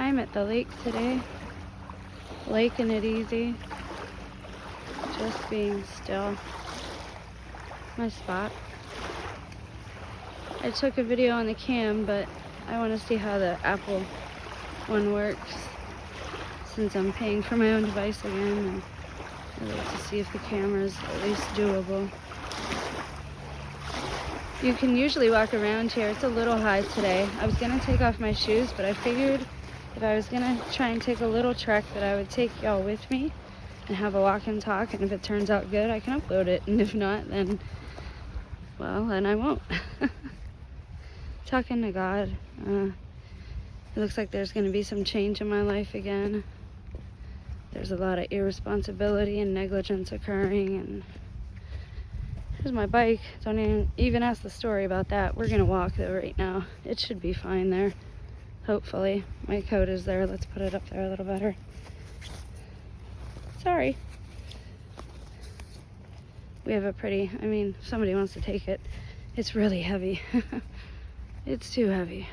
I'm at the lake today, laking it easy, just being still. My spot. I took a video on the cam, but I want to see how the Apple one works since I'm paying for my own device again, and I'd like to see if the camera is at least doable. You can usually walk around here. It's a little high today. I was gonna take off my shoes, but I figured if I was gonna try and take a little trek that I would take y'all with me and have a walk and talk, and if it turns out good, I can upload it, and if not, then, well, then I won't. Talking to God. It looks like there's gonna be some change in my life again. There's a lot of irresponsibility and negligence occurring, and here's my bike. Don't even ask the story about that. We're gonna walk though right now. It should be fine there, hopefully. My coat is there. Let's put it up there a little better. Sorry. We have a pretty, if somebody wants to take it, it's really heavy. It's too heavy.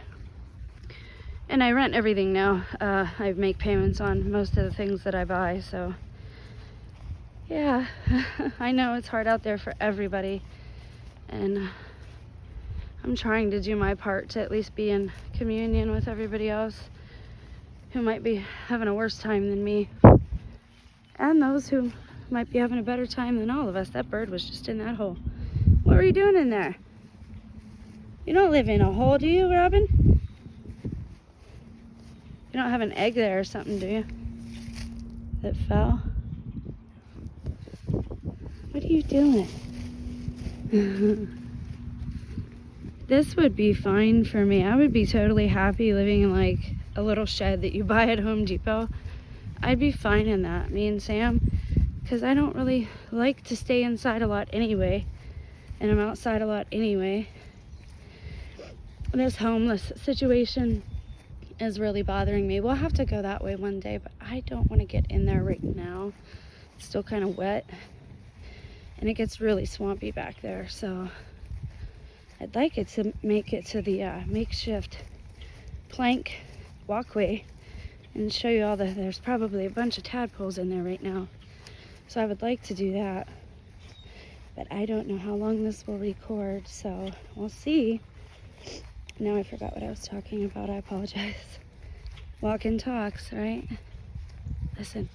And I rent everything now. I make payments on most of the things that I buy, so yeah. I know it's hard out there for everybody, and I'm trying to do my part to at least be in communion with everybody else who might be having a worse time than me, and those who might be having a better time than all of us. That bird was just in that hole. What were you doing in there? You don't live in a hole, do you, Robin? You don't have an egg there or something, do you? That fell? What are you doing? This would be fine for me. I would be totally happy living in like a little shed that you buy at Home Depot. I'd be fine in that, me and Sam, because I don't really like to stay inside a lot anyway, and I'm outside a lot anyway. This homeless situation is really bothering me. We'll have to go that way one day, but I don't want to get in there right now. It's still kind of wet, and it gets really swampy back there, so I'd like it to make it to the makeshift plank walkway and show you all there's probably a bunch of tadpoles in there right now, so I would like to do that, but I don't know how long this will record, so we'll see. Now I forgot what I was talking about. I apologize. Walk and talks, right? Listen.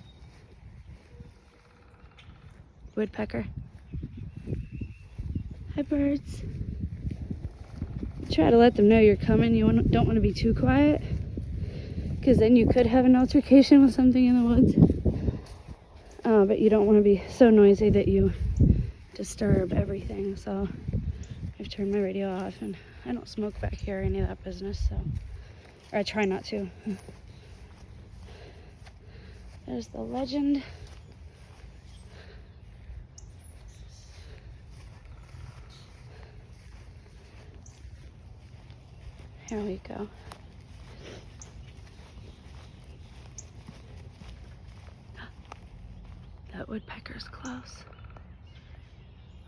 Woodpecker. Hi, birds. Try to let them know you're coming. You don't want to be too quiet, because then you could have an altercation with something in the woods. But you don't want to be so noisy that you disturb everything. So I've turned my radio off, and I don't smoke back here or any of that business, so, or I try not to. There's the legend. Here we go. That woodpecker's close.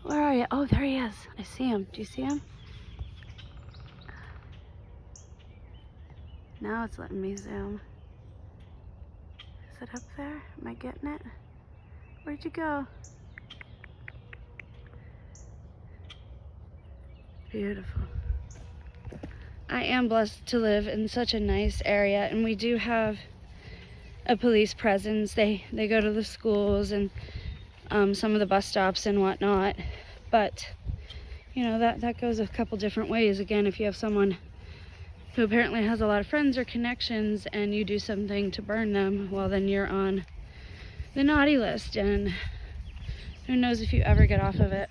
Where are you? Oh, there he is. I see him. Do you see him? Now it's letting me zoom. Is it up there? Am I getting it? Where'd you go? Beautiful. I am blessed to live in such a nice area, and we do have a police presence. They go to the schools and some of the bus stops and whatnot, but you know, that goes a couple different ways. Again, if you have someone who apparently has a lot of friends or connections and you do something to burn them, well, then you're on the naughty list, and who knows if you ever get off of it.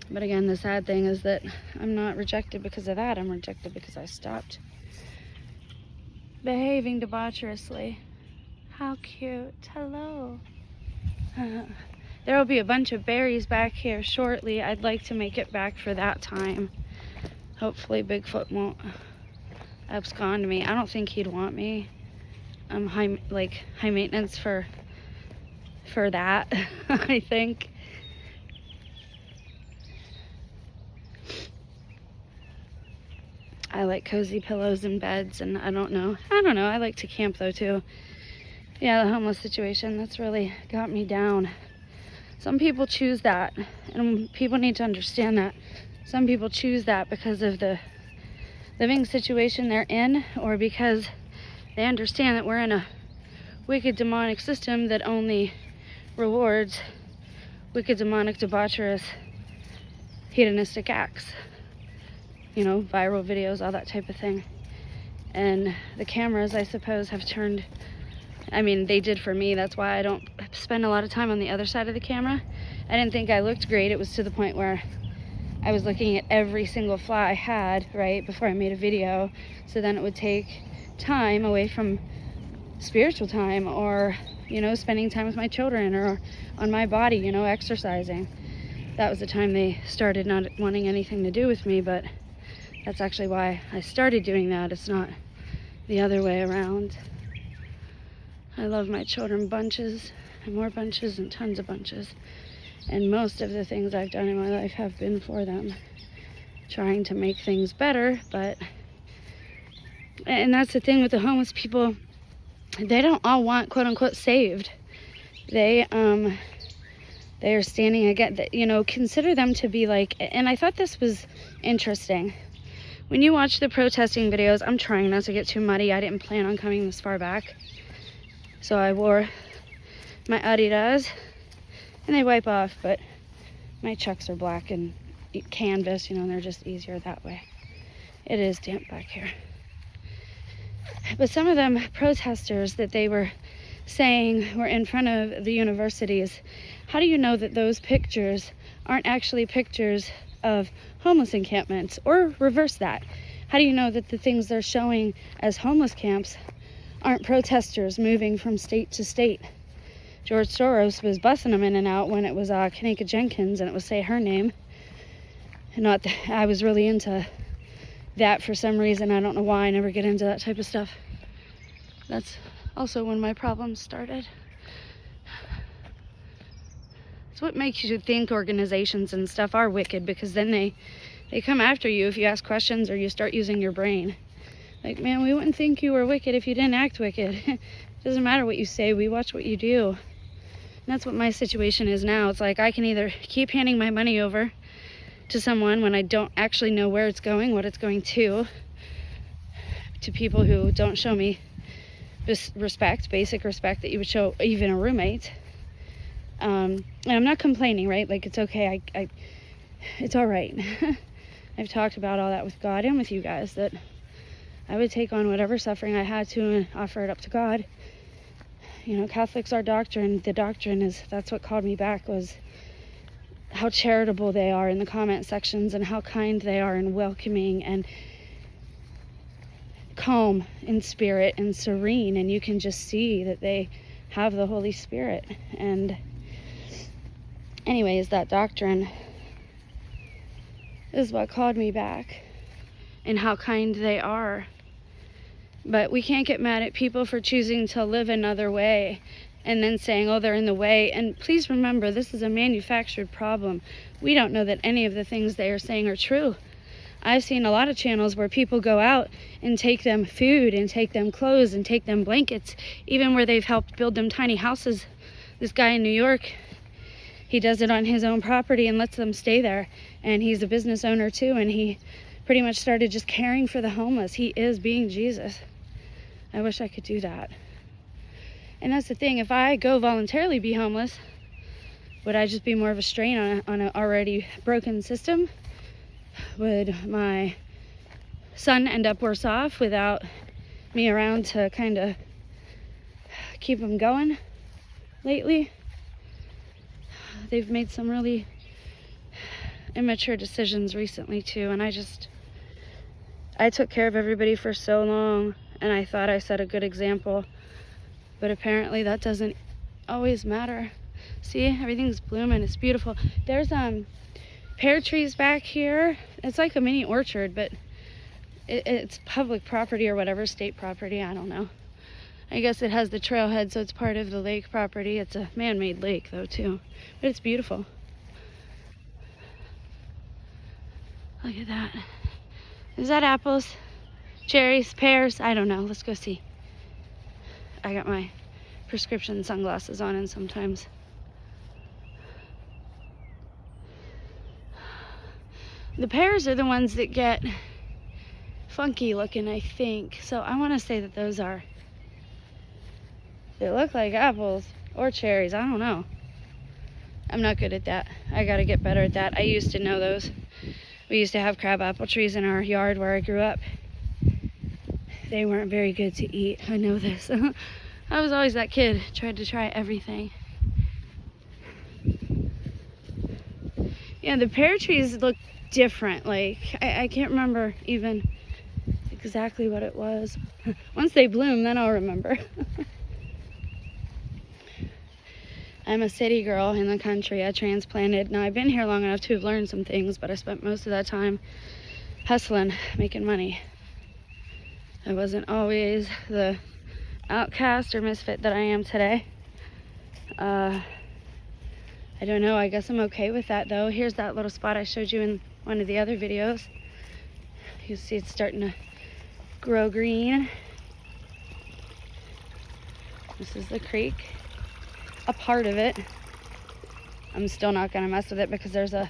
But again, the sad thing is that I'm not rejected because of that. I'm rejected because I stopped behaving debaucherously. How cute. Hello. There will be a bunch of berries back here shortly. I'd like to make it back for that time. Hopefully Bigfoot won't abscond me. I don't think he'd want me. I'm high maintenance for that. I think. I like cozy pillows and beds, and I don't know. I like to camp though too. Yeah, the homeless situation, that's really got me down. Some people choose that, and people need to understand that. Some people choose that because of the living situation they're in, or because they understand that we're in a wicked demonic system that only rewards wicked demonic debaucherous hedonistic acts. You know, viral videos, all that type of thing. And the cameras, I suppose, have turned, I mean, they did for me. That's why I don't spend a lot of time on the other side of the camera. I didn't think I looked great. It was to the point where I was looking at every single flaw I had, right, before I made a video. So then it would take time away from spiritual time, or, you know, spending time with my children, or on my body, you know, exercising. That was the time they started not wanting anything to do with me, but that's actually why I started doing that. It's not the other way around. I love my children bunches, and more bunches, and tons of bunches. And most of the things I've done in my life have been for them, trying to make things better. And that's the thing with the homeless people, they don't all want quote unquote saved. They are standing again, you know, consider them to be like, and I thought this was interesting. When you watch the protesting videos, I'm trying not to get too muddy. I didn't plan on coming this far back. So I wore my Adidas, and they wipe off, but my Chucks are black and canvas, you know, and they're just easier that way. It is damp back here. But some of them protesters that they were saying were in front of the universities, how do you know that those pictures aren't actually pictures of homeless encampments? Or reverse that, how do you know that the things they're showing as homeless camps aren't protesters moving from state to state? George Soros was bussing them in and out when it was Kanika Jenkins, and it was say her name. And not that I was really into that for some reason. I don't know why. I never get into that type of stuff. That's also when my problems started. It's what makes you think organizations and stuff are wicked, because then they come after you if you ask questions or you start using your brain. Like, man, we wouldn't think you were wicked if you didn't act wicked. It doesn't matter what you say, we watch what you do. And that's what my situation is now. It's like I can either keep handing my money over to someone when I don't actually know where it's going, what it's going to people who don't show me this respect, basic respect that you would show even a roommate. And I'm not complaining, right? Like, it's okay. It's all right. I've talked about all that with God and with you guys, that I would take on whatever suffering I had to and offer it up to God. You know, Catholics, our doctrine, the doctrine is, that's what called me back, was how charitable they are in the comment sections, and how kind they are and welcoming and calm in spirit and serene. And you can just see that they have the Holy Spirit. And anyways, that doctrine is what called me back, and how kind they are. But we can't get mad at people for choosing to live another way and then saying, oh, they're in the way. And please remember, this is a manufactured problem. We don't know that any of the things they are saying are true. I've seen a lot of channels where people go out and take them food and take them clothes and take them blankets, even where they've helped build them tiny houses. This guy in New York, he does it on his own property and lets them stay there. And he's a business owner too, and he pretty much started just caring for the homeless. He is being Jesus. I wish I could do that. And that's the thing, if I go voluntarily be homeless, would I just be more of a strain on an already broken system? Would my son end up worse off without me around to kind of keep him going lately? They've made some really immature decisions recently too, and I took care of everybody for so long, and I thought I set a good example, but apparently that doesn't always matter. See, everything's blooming, it's beautiful. There's pear trees back here. It's like a mini orchard, but it's public property or whatever, state property, I don't know. I guess it has the trailhead, so it's part of the lake property. It's a man-made lake though too, but it's beautiful. Look at that. Is that apples? Cherries, pears, I don't know. Let's go see. I got my prescription sunglasses on, and sometimes the pears are the ones that get funky looking, I think. So I want to say that those are, they look like apples or cherries. I don't know. I'm not good at that. I gotta get better at that. I used to know those. We used to have crab apple trees in our yard where I grew up. They weren't very good to eat. I know this. I was always that kid, tried to try everything. Yeah, the pear trees look different. Like, I can't remember even exactly what it was. Once they bloom, then I'll remember. I'm a city girl in the country. I transplanted. Now, I've been here long enough to have learned some things, but I spent most of that time hustling, making money. I wasn't always the outcast or misfit that I am today. I don't know. I guess I'm okay with that, though. Here's that little spot I showed you in one of the other videos. You see it's starting to grow green. This is the creek. A part of it. I'm still not gonna mess with it because there's a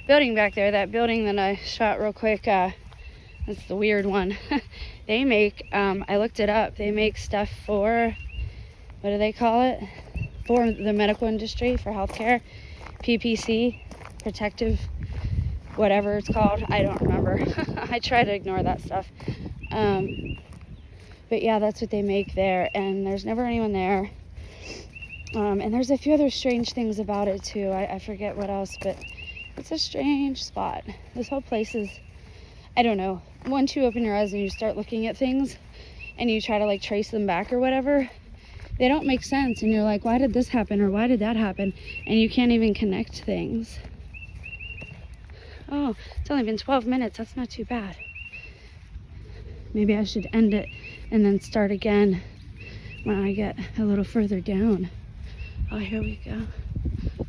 building back there. That building that I shot real quick, that's the weird one. They make, I looked it up, they make stuff for, what do they call it? For the medical industry, for healthcare. PPC, protective, whatever it's called. I don't remember. I try to ignore that stuff. But yeah, that's what they make there, and there's never anyone there. And there's a few other strange things about it too. I forget what else, but it's a strange spot. This whole place is, I don't know. Once you open your eyes and you start looking at things and you try to like trace them back or whatever, they don't make sense. And you're like, why did this happen? Or why did that happen? And you can't even connect things. Oh, it's only been 12 minutes. That's not too bad. Maybe I should end it and then start again when I get a little further down. Oh, here we go.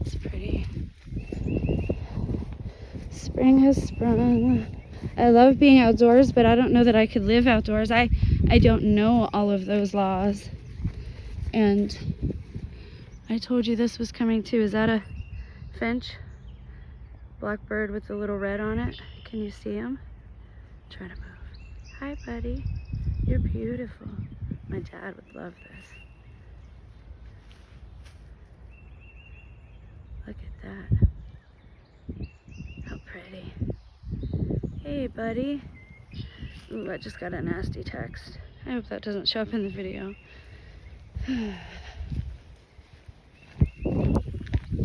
It's pretty. Spring has sprung. I love being outdoors, but I don't know that I could live outdoors. I don't know all of those laws. And I told you this was coming too. Is that a finch? Blackbird with the little red on it. Can you see him? Try to move. Hi, buddy. You're beautiful. My dad would love this. Look at that. How pretty. Hey, buddy. Ooh, I just got a nasty text. I hope that doesn't show up in the video.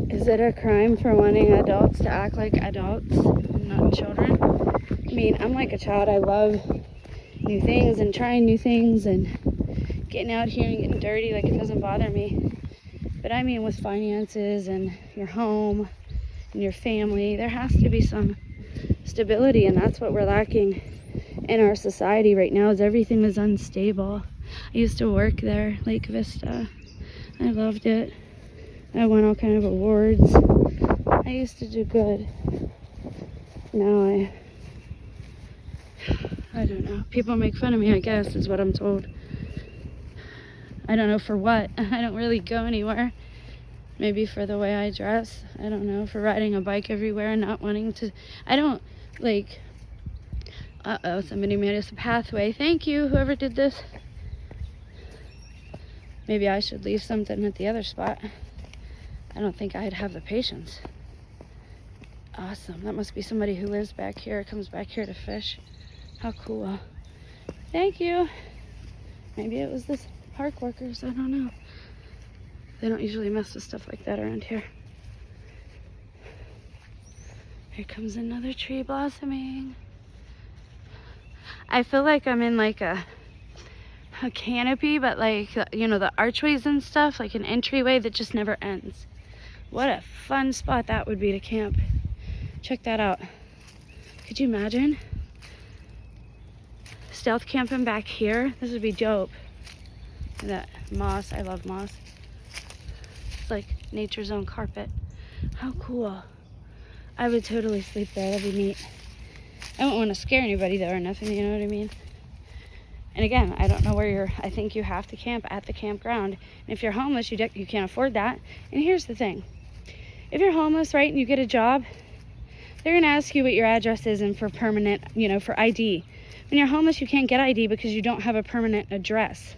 Is it a crime for wanting adults to act like adults and not children? I mean, I'm like a child. I love new things and trying new things and getting out here and getting dirty. Like, it doesn't bother me. But I mean, with finances and your home and your family, there has to be some stability, and that's what we're lacking in our society right now. Is everything is unstable. I used to work there, Lake Vista. I loved it. I won all kind of awards. I used to do good. Now I don't know. People make fun of me, I guess, is what I'm told. I don't know for what. I don't really go anywhere. Maybe for the way I dress. I don't know. For riding a bike everywhere and not wanting to. I don't, like. Uh-oh, somebody made us a pathway. Thank you, whoever did this. Maybe I should leave something at the other spot. I don't think I'd have the patience. Awesome. That must be somebody who lives back here, comes back here to fish. How cool. Thank you. Maybe it was this park workers. I don't know. They don't usually mess with stuff like that around here. Here comes another tree blossoming. I feel like I'm in like a canopy, but like, you know, the archways and stuff, like an entryway that just never ends. What a fun spot that would be to camp. Check that out. Could you imagine? Stealth camping back here. This would be dope. That moss, I love moss. It's like nature's own carpet. How cool. I would totally sleep there, that'd be neat. I wouldn't want to scare anybody though or nothing, you know what I mean? And again, I don't know where I think you have to camp at the campground. And if you're homeless, you can't afford that. And here's the thing. If you're homeless, right, and you get a job, they're going to ask you what your address is and for permanent, for ID. When you're homeless, you can't get ID because you don't have a permanent address.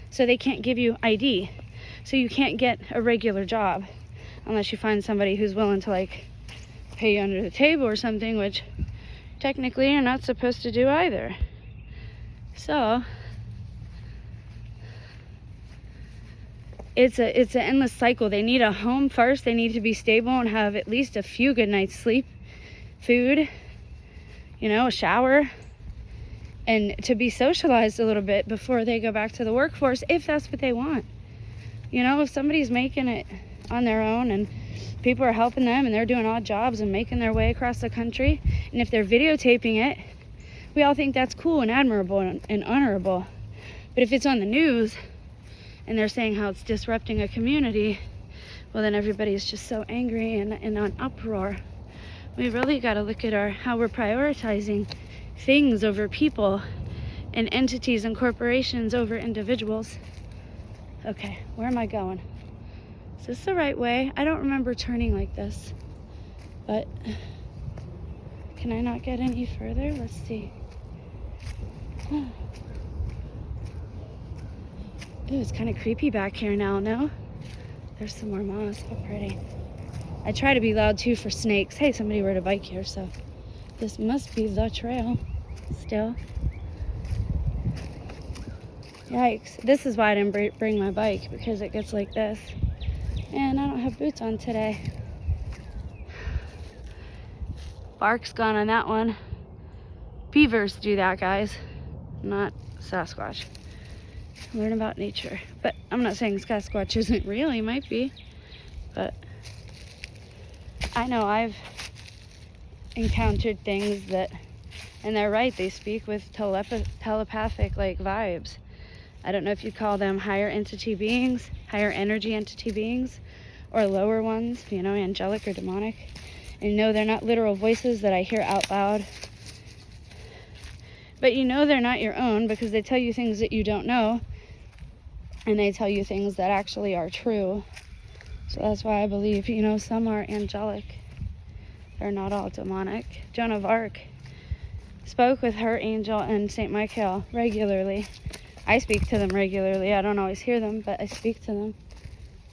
So they can't give you ID. So you can't get a regular job unless you find somebody who's willing to, like, pay you under the table or something, which technically you're not supposed to do either. So it's an endless cycle. They need a home first. They need to be stable and have at least a few good nights sleep, food, a shower, and to be socialized a little bit before they go back to the workforce, if that's what they want. If somebody's making it on their own and people are helping them and they're doing odd jobs and making their way across the country, and if they're videotaping it, we all think that's cool and admirable and honorable. But if it's on the news and they're saying how it's disrupting a community, well, then everybody's just so angry and on uproar. We really got to look at how we're prioritizing things over people and entities and corporations over individuals. Okay, where am I going? Is this the right way? I don't remember turning like this, but can I not get any further? Let's see. Ooh, it's kind of creepy back here now, no? There's some more moss. How pretty. I try to be loud too for snakes. Hey, somebody rode a bike here, so this must be the trail still. Yikes. This is why I didn't bring my bike, because it gets like this. And I don't have boots on today. Bark's gone on that one. Beavers do that, guys. Not Sasquatch. Learn about nature. But I'm not saying Sasquatch isn't real. He might be. But I know I've encountered things that, and they're right, they speak with telepathic like vibes. I don't know if you call them higher entity beings, higher energy entity beings, or lower ones, angelic or demonic. And they're not literal voices that I hear out loud. But they're not your own, because they tell you things that you don't know. And they tell you things that actually are true. So that's why I believe, some are angelic. They're not all demonic. Joan of Arc spoke with her angel and St. Michael regularly. I speak to them regularly. I don't always hear them, but I speak to them.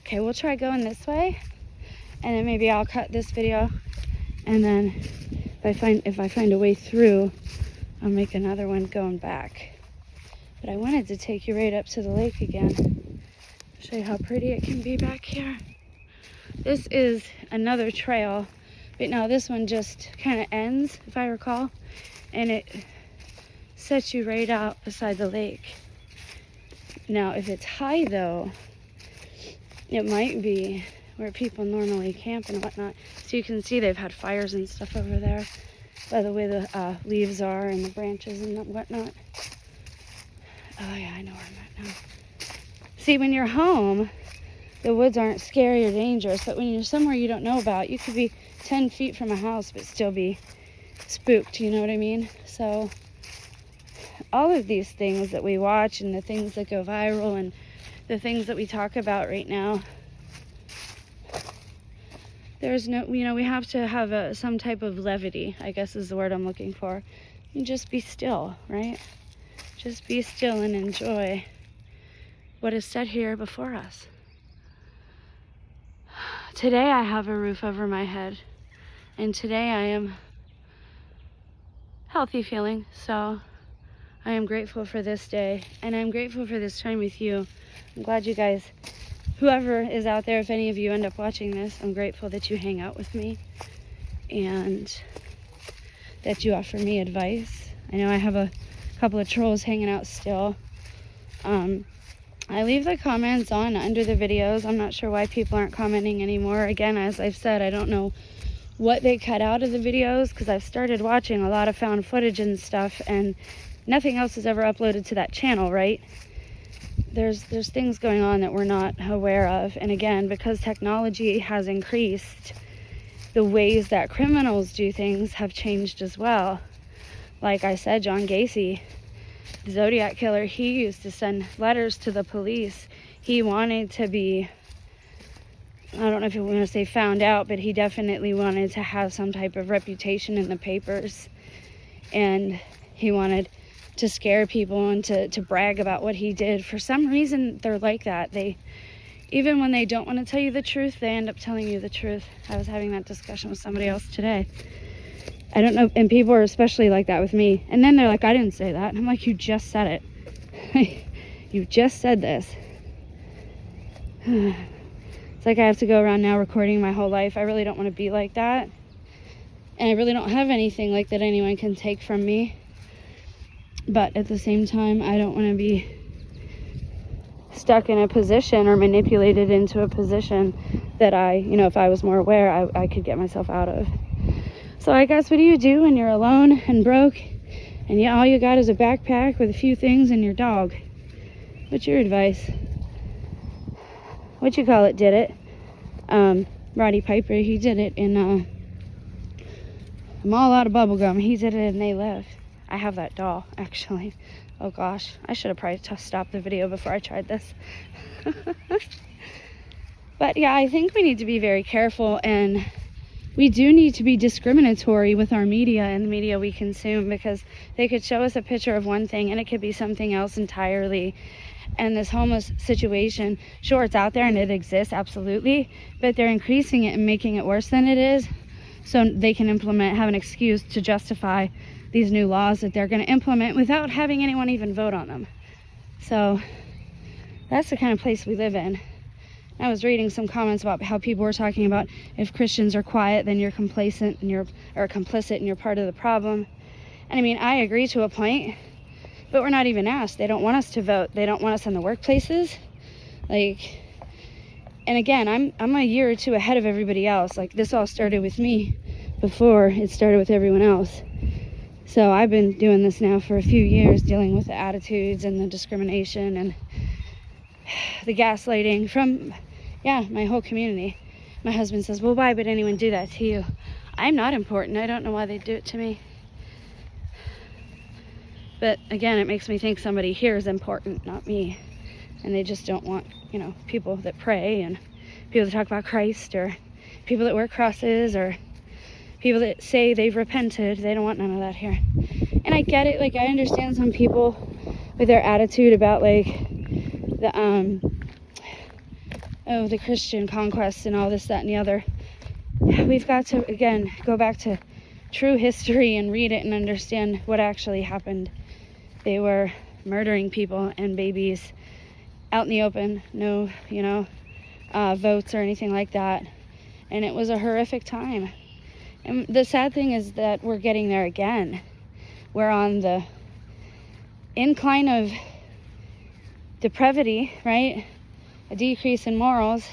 Okay, we'll try going this way, and then maybe I'll cut this video, and then if I find a way through, I'll make another one going back. But I wanted to take you right up to the lake again, show you how pretty it can be back here. This is another trail, but now this one just kind of ends, if I recall, and it sets you right out beside the lake. Now, if it's high, though, it might be where people normally camp and whatnot. So you can see they've had fires and stuff over there by the way the leaves are and the branches and whatnot. Oh, yeah, I know where I'm at now. See, when you're home, the woods aren't scary or dangerous, but when you're somewhere you don't know about, you could be 10 feet from a house but still be spooked, you know what I mean? So all of these things that we watch and the things that go viral and the things that we talk about right now, there's no, we have to have some type of levity, I guess is the word I'm looking for. And just be still, right? Just be still and enjoy what is set here before us. Today I have a roof over my head, and today I am healthy feeling, so I am grateful for this day, and I'm grateful for this time with you. I'm glad you guys, whoever is out there, if any of you end up watching this, I'm grateful that you hang out with me and that you offer me advice. I know I have a couple of trolls hanging out still. I leave the comments on under the videos. I'm not sure why people aren't commenting anymore. Again, as I've said, I don't know what they cut out of the videos, because I've started watching a lot of found footage and stuff, and nothing else is ever uploaded to that channel, right? There's things going on that we're not aware of. And again, because technology has increased, the ways that criminals do things have changed as well. Like I said, John Gacy the Zodiac killer, he used to send letters to the police. He wanted to be, I don't know if you want to say found out, but he definitely wanted to have some type of reputation in the papers. And he wanted to scare people and to brag about what he did. For some reason, they're like that. They, even when they don't want to tell you the truth, they end up telling you the truth. I was having that discussion with somebody else today. I don't know, and people are especially like that with me. And then they're like, I didn't say that. And I'm like, you just said it. You just said this. It's like I have to go around now recording my whole life. I really don't want to be like that. And I really don't have anything like that anyone can take from me. But at the same time, I don't want to be stuck in a position or manipulated into a position that I, if I was more aware, I could get myself out of. So I guess, what do you do when you're alone and broke and all you got is a backpack with a few things and your dog? What's your advice? What you call it did it. Roddy Piper, he did it in I'm all out of bubble gum. He did it and they left. I have that doll, actually. Oh gosh, I should have probably stopped the video before I tried this. But yeah, I think we need to be very careful, and we do need to be discriminatory with our media and the media we consume, because they could show us a picture of one thing and it could be something else entirely. And this homeless situation, sure, it's out there and it exists, absolutely, but they're increasing it and making it worse than it is, so they can have an excuse to justify these new laws that they're going to implement without having anyone even vote on them. So that's the kind of place we live in. I was reading some comments about how people were talking about, if Christians are quiet, then you're complacent and or complicit and you're part of the problem. And I mean, I agree to a point, but we're not even asked. They don't want us to vote. They don't want us in the workplaces. And again, I'm a year or two ahead of everybody else. This all started with me before it started with everyone else. So I've been doing this now for a few years, dealing with the attitudes and the discrimination and the gaslighting from, my whole community. My husband says, well, why would anyone do that to you? I'm not important. I don't know why they do it to me. But again, it makes me think somebody here is important, not me. And they just don't want, people that pray and people that talk about Christ, or people that wear crosses, or people that say they've repented. They don't want none of that here. And I get it. I understand some people with their attitude about the Christian conquest and all this, that, and the other. We've got to, again, go back to true history and read it and understand what actually happened. They were murdering people and babies out in the open, no, votes or anything like that. And it was a horrific time. And the sad thing is that we're getting there again. We're on the incline of depravity, right? A decrease in morals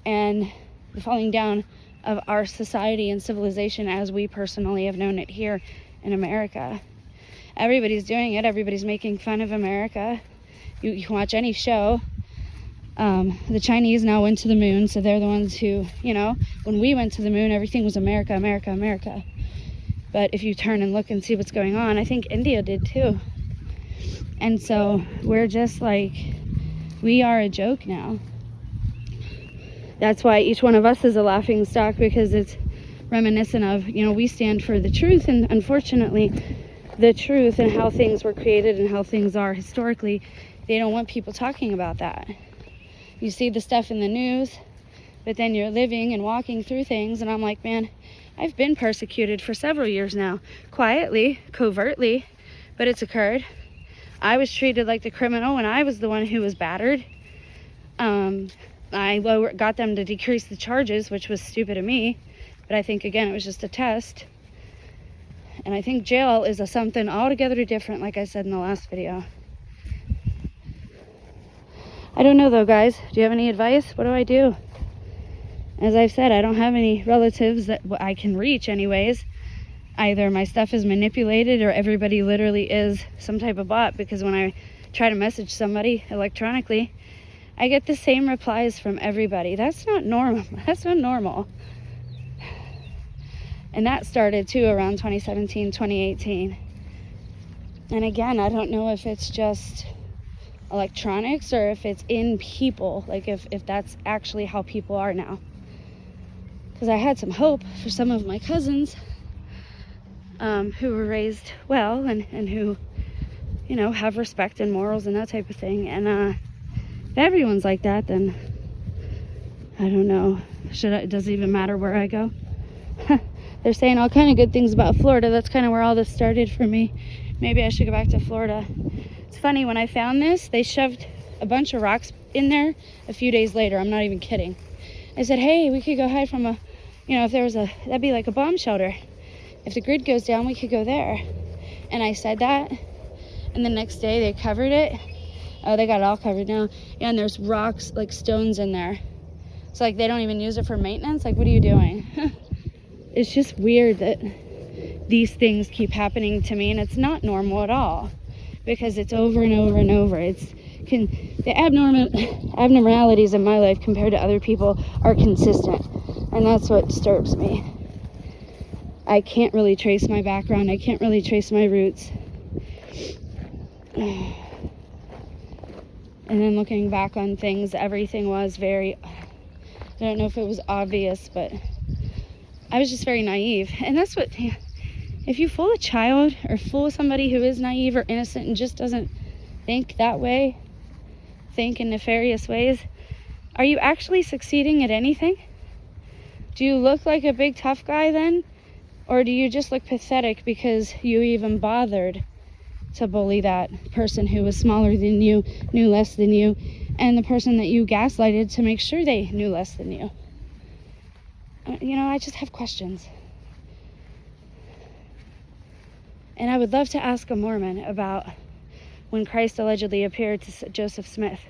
and the falling down of our society and civilization as we personally have known it here in America. Everybody's doing it. Everybody's making fun of America. You can watch any show. The Chinese now went to the moon, so they're the ones who, when we went to the moon, everything was America, America, America. But if you turn and look and see what's going on, I think India did too. And so we're just we are a joke now. That's why each one of us is a laughing stock, because it's reminiscent of, we stand for the truth, and unfortunately, the truth and how things were created and how things are historically, they don't want people talking about that. You see the stuff in the news, but then you're living and walking through things, and I'm like, man, I've been persecuted for several years now, quietly, covertly, but it's occurred. I was treated like the criminal when I was the one who was battered. I got them to decrease the charges, which was stupid of me, but I think, again, it was just a test. And I think jail is something altogether different, like I said in the last video. I don't know though, guys. Do you have any advice? What do I do? As I've said, I don't have any relatives that I can reach anyways. Either my stuff is manipulated or everybody literally is some type of bot, because when I try to message somebody electronically, I get the same replies from everybody. That's not normal. That's not normal. And that started too around 2017, 2018. And again, I don't know if it's just electronics or if it's in people, like if that's actually how people are now. Because I had some hope for some of my cousins who were raised well and who, you know, have respect and morals and that type of thing. And if everyone's like that, then I don't know. Does it even matter where I go? They're saying all kind of good things about Florida. That's kind of where all this started for me. Maybe I should go back to Florida. It's funny, when I found this, they shoved a bunch of rocks in there a few days later. I'm not even kidding. I said, hey, we could go hide from if there was that'd be like a bomb shelter. If the grid goes down, we could go there. And I said that, and the next day they covered it. Oh, they got it all covered now. Yeah, and there's rocks, like stones in there. It's like they don't even use it for maintenance. Like, what are you doing? It's just weird that these things keep happening to me, and it's not normal at all, because it's over and over and over. The abnormalities in my life compared to other people are consistent, and that's what disturbs me. I can't really trace my background. I can't really trace my roots. And then looking back on things, everything was very, I don't know if it was obvious, but I was just very naive. And that's what, if you fool a child or fool somebody who is naive or innocent and just doesn't think that way, think in nefarious ways, are you actually succeeding at anything? Do you look like a big tough guy then? Or do you just look pathetic because you even bothered to bully that person who was smaller than you, knew less than you, and the person that you gaslighted to make sure they knew less than you? I just have questions. And I would love to ask a Mormon about when Christ allegedly appeared to Joseph Smith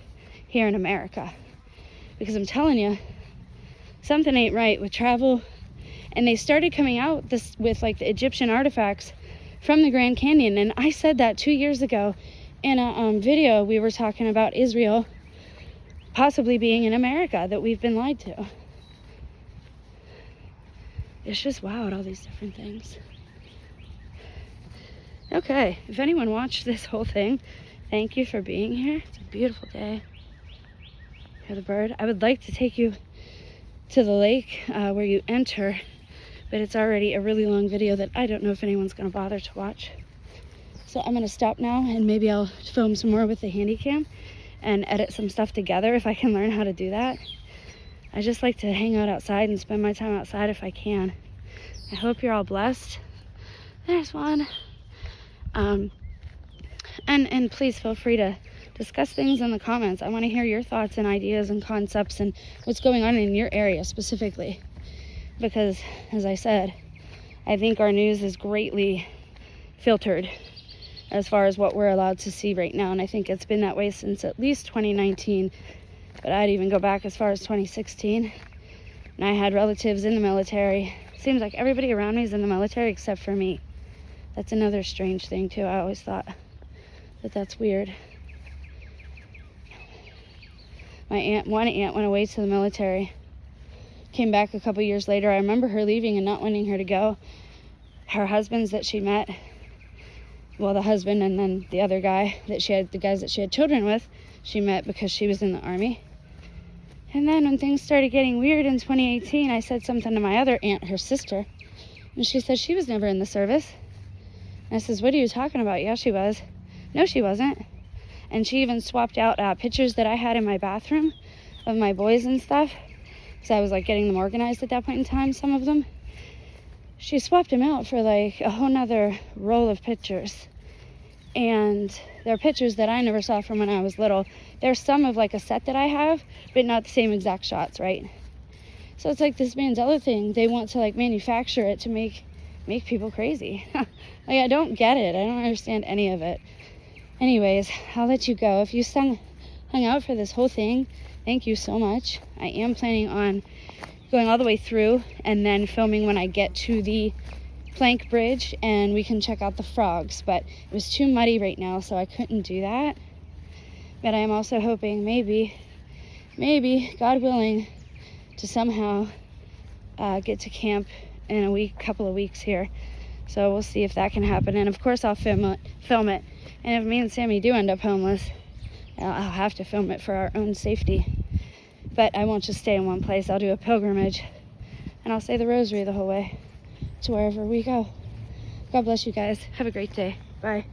here in America. Because I'm telling you, something ain't right with travel. And they started coming out with like the Egyptian artifacts from the Grand Canyon. And I said that 2 years ago in a video. We were talking about Israel possibly being in America, that we've been lied to. It's just wild, all these different things. Okay, if anyone watched this whole thing, thank you for being here. It's a beautiful day. Hear the bird. I would like to take you to the lake where you enter, but it's already a really long video that I don't know if anyone's going to bother to watch. So I'm going to stop now, and maybe I'll film some more with the Handycam and edit some stuff together if I can learn how to do that. I just like to hang out outside and spend my time outside if I can. I hope you're all blessed. There's one. And please feel free to discuss things in the comments. I want to hear your thoughts and ideas and concepts and what's going on in your area specifically. Because, as I said, I think our news is greatly filtered as far as what we're allowed to see right now. And I think it's been that way since at least 2019. But I'd even go back as far as 2016. And I had relatives in the military. Seems like everybody around me is in the military except for me. That's another strange thing too. I always thought that that's weird. One aunt went away to the military. Came back a couple years later. I remember her leaving and not wanting her to go. Her husbands that she met, well, the husband and then the other guy that she had, the guys that she had children with, she met because she was in the Army. And then when things started getting weird in 2018, I said something to my other aunt, her sister, and she said she was never in the service. And I says, what are you talking about? Yeah, she was. No, she wasn't. And she even swapped out pictures that I had in my bathroom of my boys and stuff, because I was like getting them organized at that point in time, some of them. She swapped them out for like a whole nother roll of pictures. And they're pictures that I never saw from when I was little. There's some of like a set that I have, but not the same exact shots, right? So it's like this Mandela thing. They want to like manufacture it to make people crazy. Like, I don't get it. I don't understand any of it. Anyways, I'll let you go. If you hung out for this whole thing, thank you so much. I am planning on going all the way through and then filming when I get to the plank bridge and we can check out the frogs, but it was too muddy right now, so I couldn't do that. But I am also hoping maybe, God willing, to somehow get to camp in couple of weeks here. So we'll see if that can happen. And of course I'll film it. And if me and Sammy do end up homeless, I'll have to film it for our own safety. But I won't just stay in one place. I'll do a pilgrimage. And I'll say the rosary the whole way to wherever we go. God bless you guys. Have a great day. Bye.